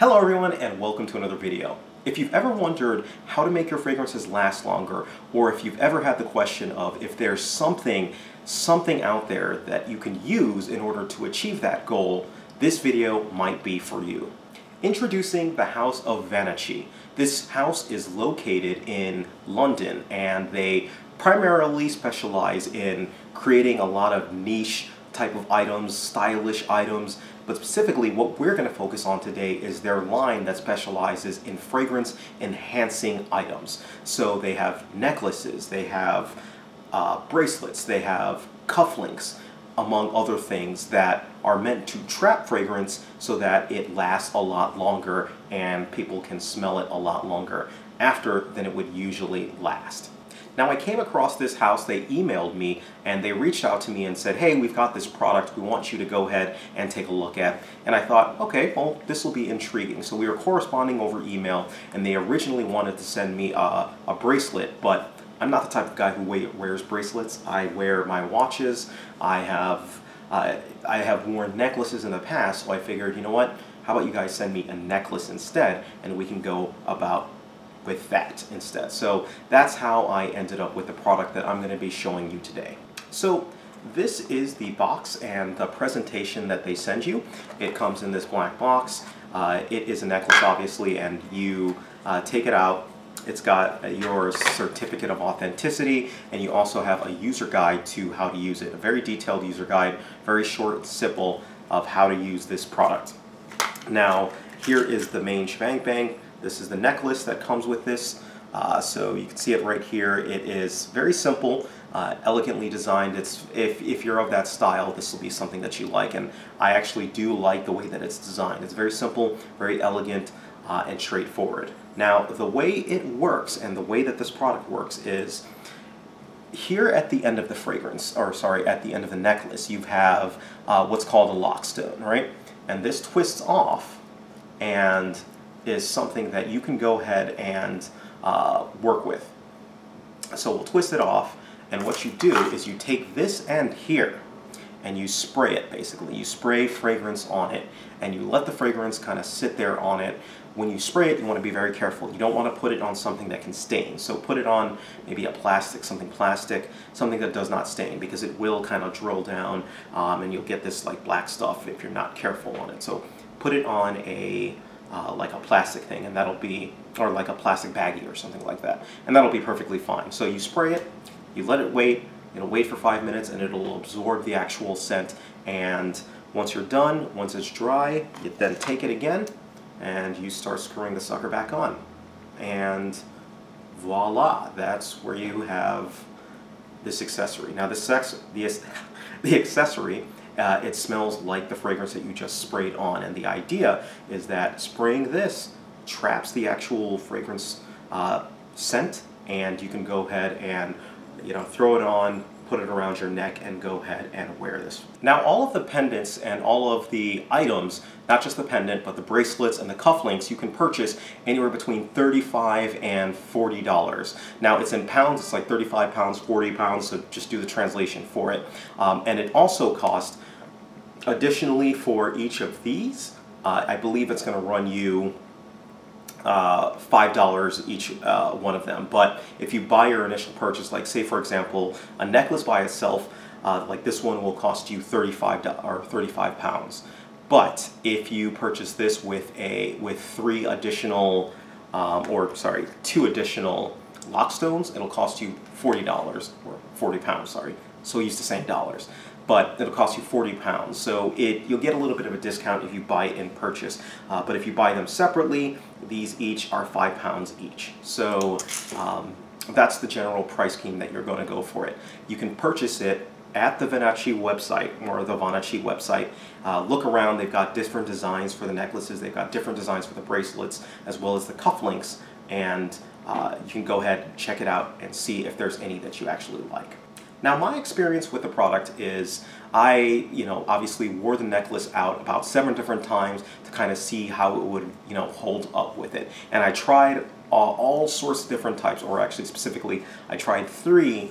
Hello everyone and welcome to another video. If you've ever wondered how to make your fragrances last longer, or if you've ever had the question of if there's something out there that you can use in order to achieve that goal, this video might be for you. Introducing the House of Vanacci. This house is located in London and they primarily specialize in creating a lot of niche type of items, stylish items, but specifically what we're going to focus on today is their line that specializes in fragrance enhancing items. So they have necklaces, they have bracelets, they have cufflinks, among other things that are meant to trap fragrance so that it lasts a lot longer and people can smell it a lot longer after than it would usually last. Now I came across this house, they emailed me and they reached out to me and said, hey, we've got this product we want you to go ahead and take a look at. And I thought, okay, well, this will be intriguing. So we were corresponding over email and they originally wanted to send me a bracelet, but I'm not the type of guy who wears bracelets. I wear my watches. I have worn necklaces in the past, so I figured, you know what, how about you guys send me a necklace instead and we can go about with that instead. So that's how I ended up with the product that I'm going to be showing you today. So this is the box and the presentation that they send you. It comes in this black box. It is a necklace obviously, and you take it out. It's got your certificate of authenticity, and you also have a user guide to how to use it. A very detailed user guide, very short and simple of how to use this product. Now here is the main shebang bang. This is the necklace that comes with this. So you can see it right here. It is very simple, elegantly designed. If you're of that style, this will be something that you like, and I actually do like the way that it's designed. It's very simple, very elegant, and straightforward. Now the way it works and the way that this product works is here at the end of the fragrance, or sorry, at the end of the necklace, you have what's called a lockstone, right? And this twists off and is something that you can go ahead and work with. So we'll twist it off, and what you do is you take this end here and you spray it. Basically you spray fragrance on it and you let the fragrance kind of sit there on it. When you spray it, you want to be very careful. You don't want to put it on something that can stain. So put it on maybe a plastic, something that does not stain, because it will kind of drill down and you'll get this like black stuff if you're not careful on it. So put it on a like a plastic thing, and that'll be, or like a plastic baggie or something like that, and that'll be perfectly fine. So you spray it, you let it wait, it'll wait for 5 minutes and it'll absorb the actual scent, and once you're done, once it's dry, you then take it again and you start screwing the sucker back on, and voila, that's where you have this accessory. Now the accessory, it smells like the fragrance that you just sprayed on, and the idea is that spraying this traps the actual fragrance scent, and you can go ahead and throw it on, put it around your neck, and go ahead and wear this. Now all of the pendants and all of the items, not just the pendant but the bracelets and the cufflinks, you can purchase anywhere between $35 and $40. Now it's in pounds, it's like 35 pounds, 40 pounds, so just do the translation for it. And it also costs, additionally for each of these, I believe it's going to run you $5 each one of them. But if you buy your initial purchase, like say for example a necklace by itself, like this one will cost you $35 or 35 pounds. But if you purchase this with two additional lockstones, it'll cost you $40 or 40 pounds. Sorry, so used to saying dollars. But it'll cost you 40 pounds. So you'll get a little bit of a discount if you buy it in purchase. But if you buy them separately, these each are 5 pounds each. So that's the general price scheme that you're going to go for it. You can purchase it at the Vanacci website, or the Vanacci website. Look around, they've got different designs for the necklaces, they've got different designs for the bracelets, as well as the cufflinks, and you can go ahead, check it out, and see if there's any that you actually like. Now my experience with the product is I, obviously wore the necklace out about 7 different times to kind of see how it would, hold up with it. And I tried all sorts of different types, or actually specifically, I tried 3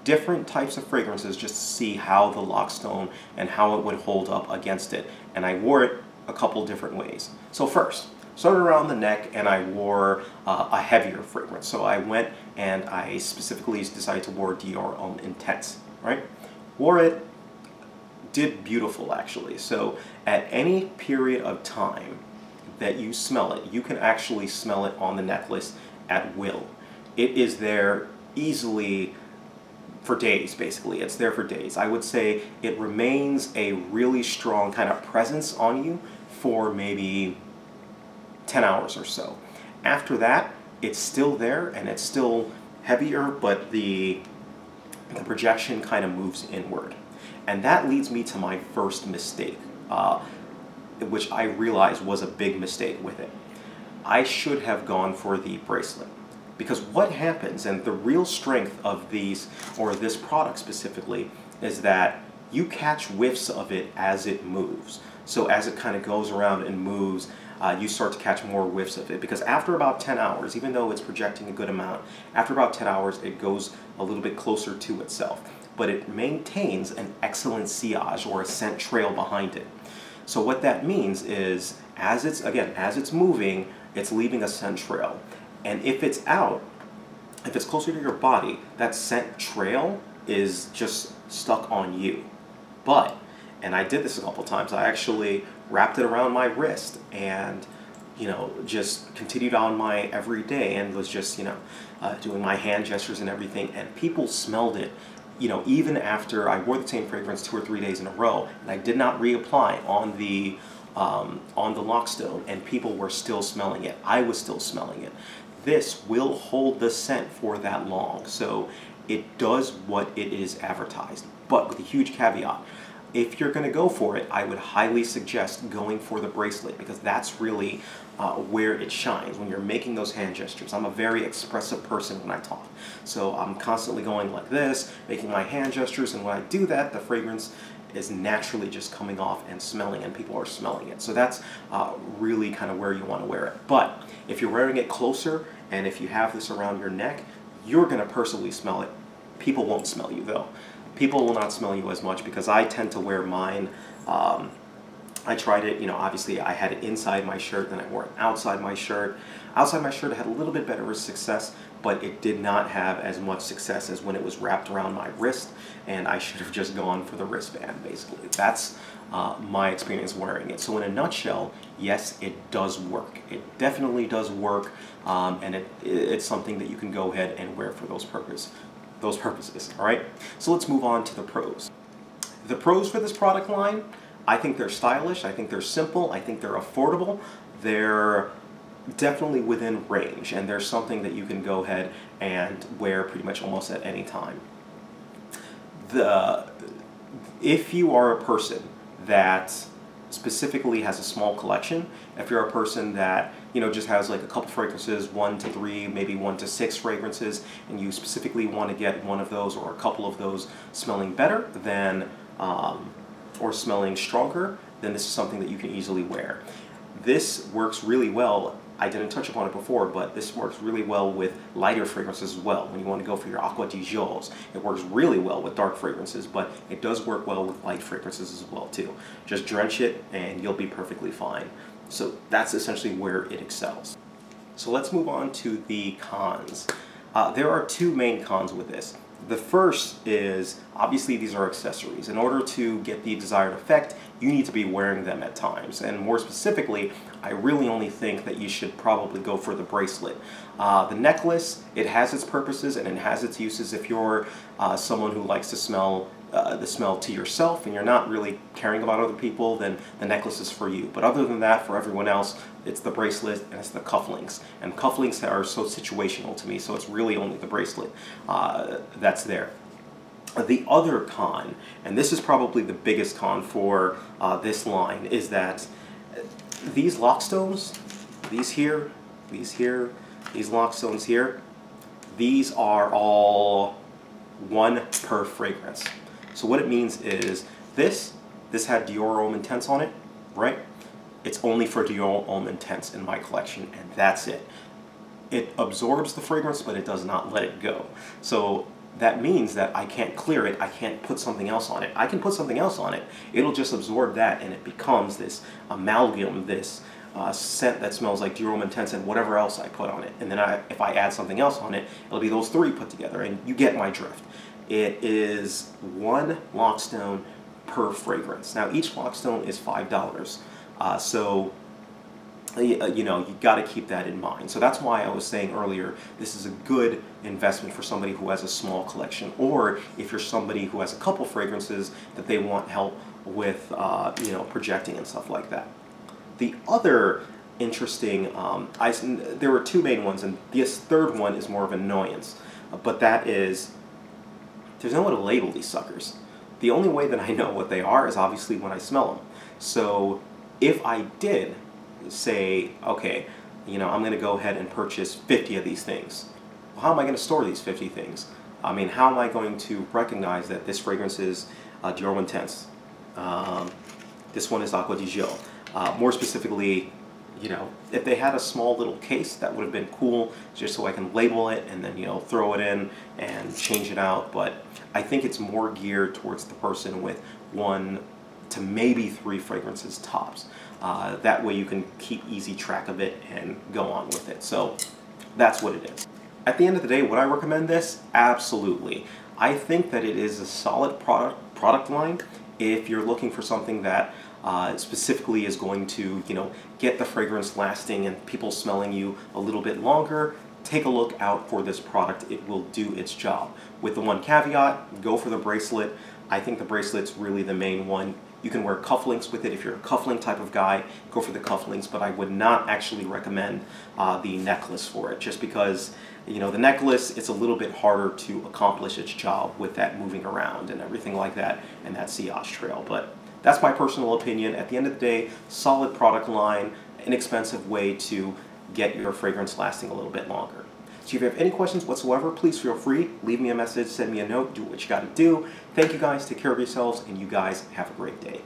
different types of fragrances just to see how the lockstone and how it would hold up against it. And I wore it a couple different ways. So first, started around the neck, and I wore a heavier fragrance. So I went and I specifically decided to wear Dior Homme Intense, right? Wore it, did beautiful actually. So at any period of time that you smell it, you can actually smell it on the necklace at will. It is there easily for days, basically. It's there for days. I would say it remains a really strong kind of presence on you for maybe 10 hours or so. After that, it's still there and it's still heavier, but the projection kind of moves inward. And that leads me to my first mistake, which I realized was a big mistake with it. I should have gone for the bracelet. Because what happens, and the real strength of these, or this product specifically, is that you catch whiffs of it as it moves. So as it kind of goes around and moves, you start to catch more whiffs of it. Because after about 10 hours, even though it's projecting a good amount, after about 10 hours it goes a little bit closer to itself. But it maintains an excellent sillage, or a scent trail behind it. So what that means is, as it's moving, it's leaving a scent trail. And if it's out, if it's closer to your body, that scent trail is just stuck on you. But, and I did this a couple times, I actually wrapped it around my wrist and, you know, just continued on my everyday and was just, you know, doing my hand gestures and everything, and people smelled it, you know, even after I wore the same fragrance 2 or 3 days in a row, and I did not reapply on the lockstone, and people were still smelling it. I was still smelling it. This will hold the scent for that long, so it does what it is advertised. But with a huge caveat, if you're going to go for it, I would highly suggest going for the bracelet, because that's really where it shines when you're making those hand gestures. I'm a very expressive person when I talk, so I'm constantly going like this, making my hand gestures, and when I do that, the fragrance is naturally just coming off and smelling, and people are smelling it. So that's really kind of where you want to wear it. But if you're wearing it closer, and if you have this around your neck, you're going to personally smell it. People won't smell you though. People will not smell you as much, because I tend to wear mine. I tried it, you know, obviously I had it inside my shirt, then I wore it outside my shirt. Outside my shirt I had a little bit better success, but it did not have as much success as when it was wrapped around my wrist, and I should have just gone for the wristband, basically. That's my experience wearing it. So in a nutshell, yes, it does work. It definitely does work, and it's something that you can go ahead and wear for those purposes, all right? So let's move on to the pros. The pros for this product line, I think they're stylish, I think they're simple, I think they're affordable, they're definitely within range, and they're something that you can go ahead and wear pretty much almost at any time. If you are a person that specifically has a small collection, if you're a person that, you know, just has like a couple fragrances, 1 to 3, maybe 1 to 6 fragrances, and you specifically want to get one of those or a couple of those smelling better than or smelling stronger, then this is something that you can easily wear. This works really well. I didn't touch upon it before, but this works really well with lighter fragrances as well. When you want to go for your Aqua di Gios, it works really well with dark fragrances, but it does work well with light fragrances as well too. Just drench it and you'll be perfectly fine. So that's essentially where it excels. So let's move on to the cons. There are 2 main cons with this. The first is, obviously these are accessories. In order to get the desired effect, you need to be wearing them at times. And more specifically, I really only think that you should probably go for the bracelet. The necklace, it has its purposes and it has its uses. If you're someone who likes to smell the smell to yourself and you're not really caring about other people, then the necklace is for you. But other than that, for everyone else, it's the bracelet and it's the cufflinks. And cufflinks are so situational to me, so it's really only the bracelet that's there. The other con, and this is probably the biggest con for this line, is that these lockstones, these lockstones here, these are all 1 per fragrance. So what it means is this had Dior Homme Intense on it, right? It's only for Dior Homme Intense in my collection, and that's it. It absorbs the fragrance, but it does not let it go. So that means that I can't clear it, I can't put something else on it. I can put something else on it, it'll just absorb that, and it becomes this amalgam, this scent that smells like Dior Intense and whatever else I put on it. And then if I add something else on it, it'll be those three put together, and you get my drift. It is 1 lockstone per fragrance. Now each lockstone is $5, so you know, you got to keep that in mind. So that's why I was saying earlier, this is a good investment for somebody who has a small collection, or if you're somebody who has a couple fragrances that they want help with, you know, projecting and stuff like that. The other interesting, there were two main ones, and this third one is more of an annoyance, but that is, there's no way to label these suckers. The only way that I know what they are is obviously when I smell them. So if I did say, okay, you know, I'm going to go ahead and purchase 50 of these things. Well, how am I going to store these 50 things? I mean, how am I going to recognize that this fragrance is Dior Intense? This one is Acqua di Gio. More specifically, you know, if they had a small little case, that would have been cool, just so I can label it and then, you know, throw it in and change it out. But I think it's more geared towards the person with 1 to maybe 3 fragrances tops. That way you can keep easy track of it and go on with it. So that's what it is. At the end of the day, would I recommend this? Absolutely. I think that it is a solid product line if you're looking for something that specifically is going to, you know, get the fragrance lasting and people smelling you a little bit longer. Take a look out for this product. It will do its job. With the one caveat, go for the bracelet. I think the bracelet's really the main one. You can wear cufflinks with it. If you're a cufflink type of guy, go for the cufflinks, but I would not actually recommend the necklace for it, just because, you know, the necklace, it's a little bit harder to accomplish its job with that moving around and everything like that, and that sillage trail. But that's my personal opinion. At the end of the day, solid product line, inexpensive way to get your fragrance lasting a little bit longer. So if you have any questions whatsoever, please feel free. Leave me a message, send me a note, do what you got to do. Thank you guys, take care of yourselves, and you guys have a great day.